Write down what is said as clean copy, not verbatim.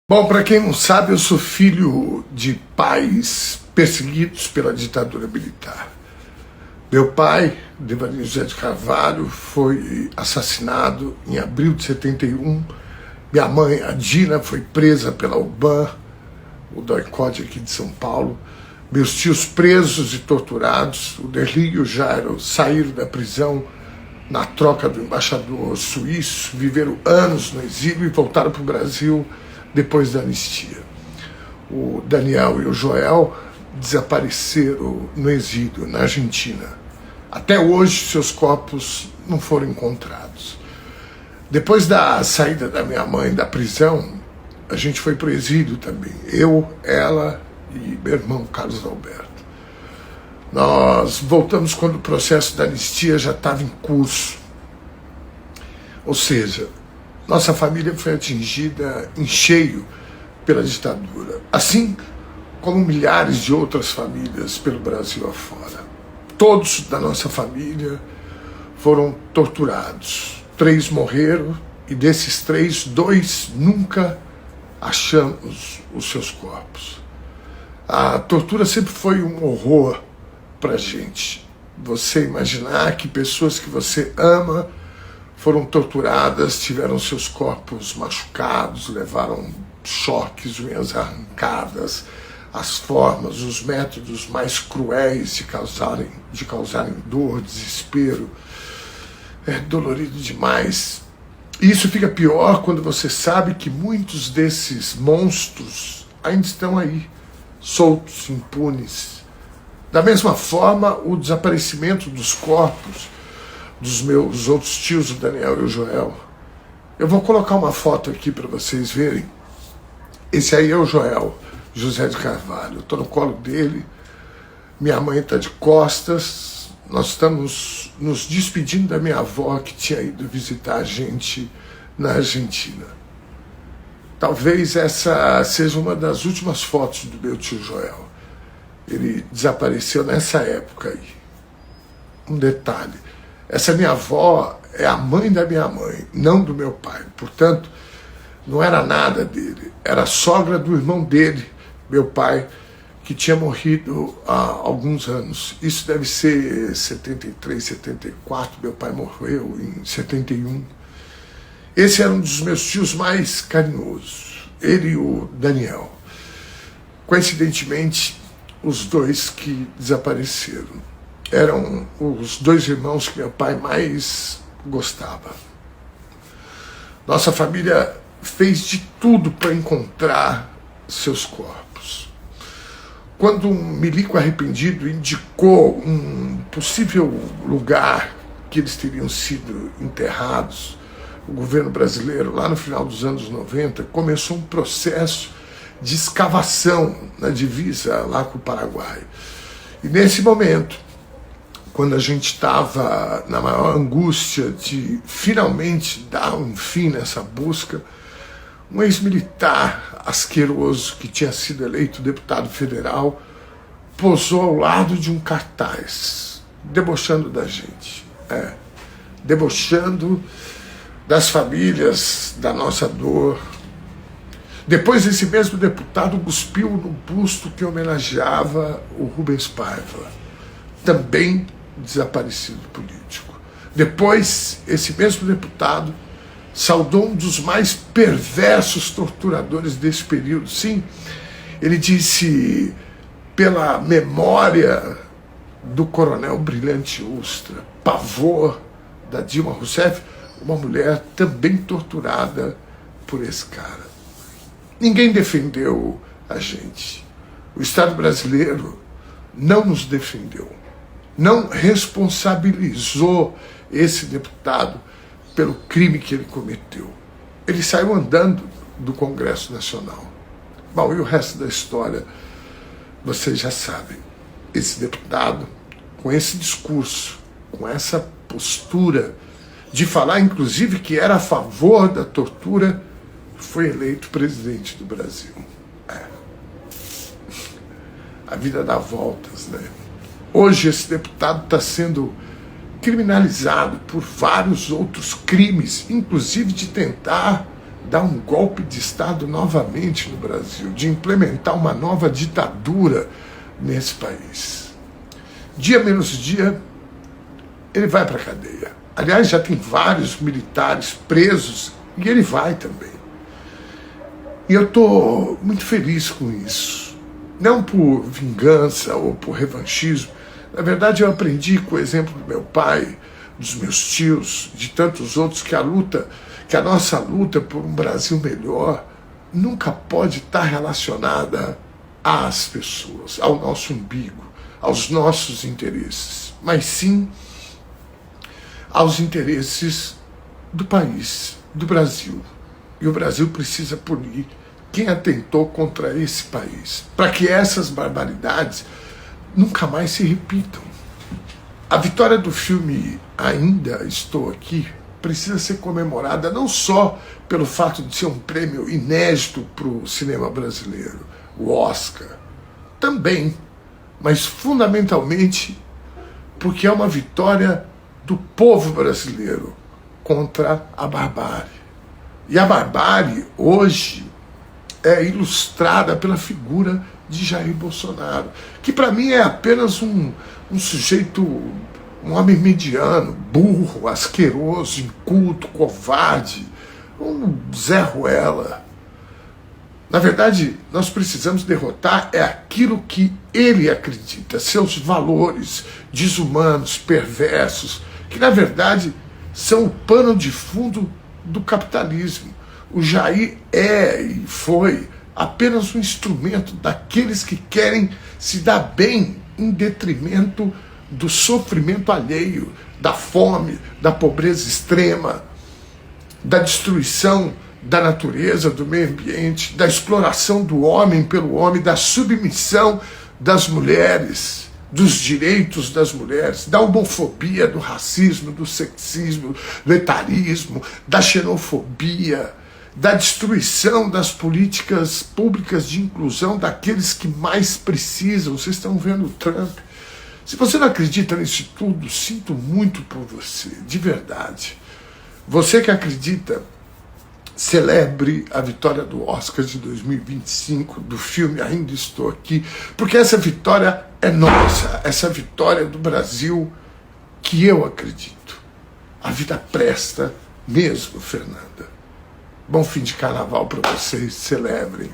Bom, para quem não sabe, eu sou filho de pais perseguidos pela ditadura militar. Meu pai, Devanir José de Carvalho, foi assassinado em abril de 71. Minha mãe, a Dina, foi presa pela UBAN, o DOI-CODE aqui de São Paulo. Meus tios presos e torturados, o Derli e o Jairo, saíram da prisão na troca do embaixador suíço, viveram anos no exílio e voltaram para o Brasil depois da anistia. O Daniel e o Joel desapareceram no exílio, na Argentina. Até hoje, seus corpos não foram encontrados. Depois da saída da minha mãe da prisão, a gente foi para o exílio também. Eu, ela e meu irmão Carlos Alberto. Nós voltamos quando o processo da anistia já estava em curso. Ou seja, nossa família foi atingida em cheio pela ditadura, assim como milhares de outras famílias pelo Brasil afora. Todos da nossa família foram torturados. 3 morreram e desses 3, 2 nunca achamos os seus corpos. A tortura sempre foi um horror pra gente. Você imaginar que pessoas que você ama foram torturadas, tiveram seus corpos machucados, levaram choques, unhas arrancadas, as formas, os métodos mais cruéis de causarem dor, desespero. É dolorido demais. E isso fica pior quando você sabe que muitos desses monstros ainda estão aí, soltos, impunes. Da mesma forma, o desaparecimento dos corpos dos meus outros tios, o Daniel e o Joel. Eu vou colocar uma foto aqui para vocês verem. Esse aí é o Joel, José de Carvalho. Eu estou no colo dele, minha mãe está de costas, nós estamos nos despedindo da minha avó que tinha ido visitar a gente na Argentina. Talvez essa seja uma das últimas fotos do meu tio Joel. Ele desapareceu nessa época aí. Um detalhe, essa minha avó é a mãe da minha mãe, não do meu pai. Portanto, não era nada dele. Era a sogra do irmão dele, meu pai, que tinha morrido há alguns anos. Isso deve ser 73, 74. Meu pai morreu em 71. Esse era um dos meus tios mais carinhosos. Ele e o Daniel. Coincidentemente, os 2 que desapareceram eram os 2 irmãos que meu pai mais gostava. Nossa família fez de tudo para encontrar seus corpos. Quando um milico arrependido indicou um possível lugar que eles teriam sido enterrados, o governo brasileiro, lá no final dos anos 90, começou um processo de escavação na divisa lá com o Paraguai. E nesse momento, quando a gente estava na maior angústia de finalmente dar um fim nessa busca, um ex-militar asqueroso que tinha sido eleito deputado federal posou ao lado de um cartaz, debochando da gente, debochando das famílias, da nossa dor. Depois esse mesmo deputado cuspiu no busto que homenageava o Rubens Paiva, também desaparecido político. Depois, esse mesmo deputado saudou um dos mais perversos torturadores desse período. Sim, ele disse, pela memória do coronel Brilhante Ustra, pavor da Dilma Rousseff, uma mulher também torturada por esse cara. Ninguém defendeu a gente. O Estado brasileiro não nos defendeu. Não responsabilizou esse deputado pelo crime que ele cometeu. Ele saiu andando do Congresso Nacional. Bom, e o resto da história, vocês já sabem. Esse deputado, com esse discurso, com essa postura de falar, inclusive, que era a favor da tortura, foi eleito presidente do Brasil. A vida dá voltas, né? Hoje esse deputado está sendo criminalizado por vários outros crimes, inclusive de tentar dar um golpe de Estado novamente no Brasil, de implementar uma nova ditadura nesse país. Dia menos dia, ele vai para a cadeia. Aliás, já tem vários militares presos e ele vai também. E eu estou muito feliz com isso. Não por vingança ou por revanchismo. Na verdade, eu aprendi com o exemplo do meu pai, dos meus tios, de tantos outros, que a nossa luta por um Brasil melhor nunca pode estar relacionada às pessoas, ao nosso umbigo, aos nossos interesses, mas sim aos interesses do país, do Brasil. E o Brasil precisa punir quem atentou contra esse país, para que essas barbaridades nunca mais se repitam. A vitória do filme Ainda Estou Aqui precisa ser comemorada não só pelo fato de ser um prêmio inédito para o cinema brasileiro, o Oscar, também, mas fundamentalmente porque é uma vitória do povo brasileiro contra a barbárie. E a barbárie hoje é ilustrada pela figura de Jair Bolsonaro, que para mim é apenas um sujeito, um homem mediano, burro, asqueroso, inculto, covarde, um Zé Ruela. Na verdade, nós precisamos derrotar aquilo que ele acredita, seus valores desumanos, perversos, que na verdade são o pano de fundo do capitalismo. O Jair é e foi apenas um instrumento daqueles que querem se dar bem em detrimento do sofrimento alheio, da fome, da pobreza extrema, da destruição da natureza, do meio ambiente, da exploração do homem pelo homem, da submissão das mulheres, dos direitos das mulheres, da homofobia, do racismo, do sexismo, do etarismo, da xenofobia, da destruição das políticas públicas de inclusão daqueles que mais precisam. Vocês estão vendo o Trump. Se você não acredita nisso tudo, sinto muito por você, de verdade. Você que acredita, celebre a vitória do Oscar de 2025, do filme Ainda Estou Aqui, porque essa vitória é nossa, essa vitória do Brasil que eu acredito. A vida presta mesmo, Fernanda. Bom fim de carnaval para vocês, celebrem.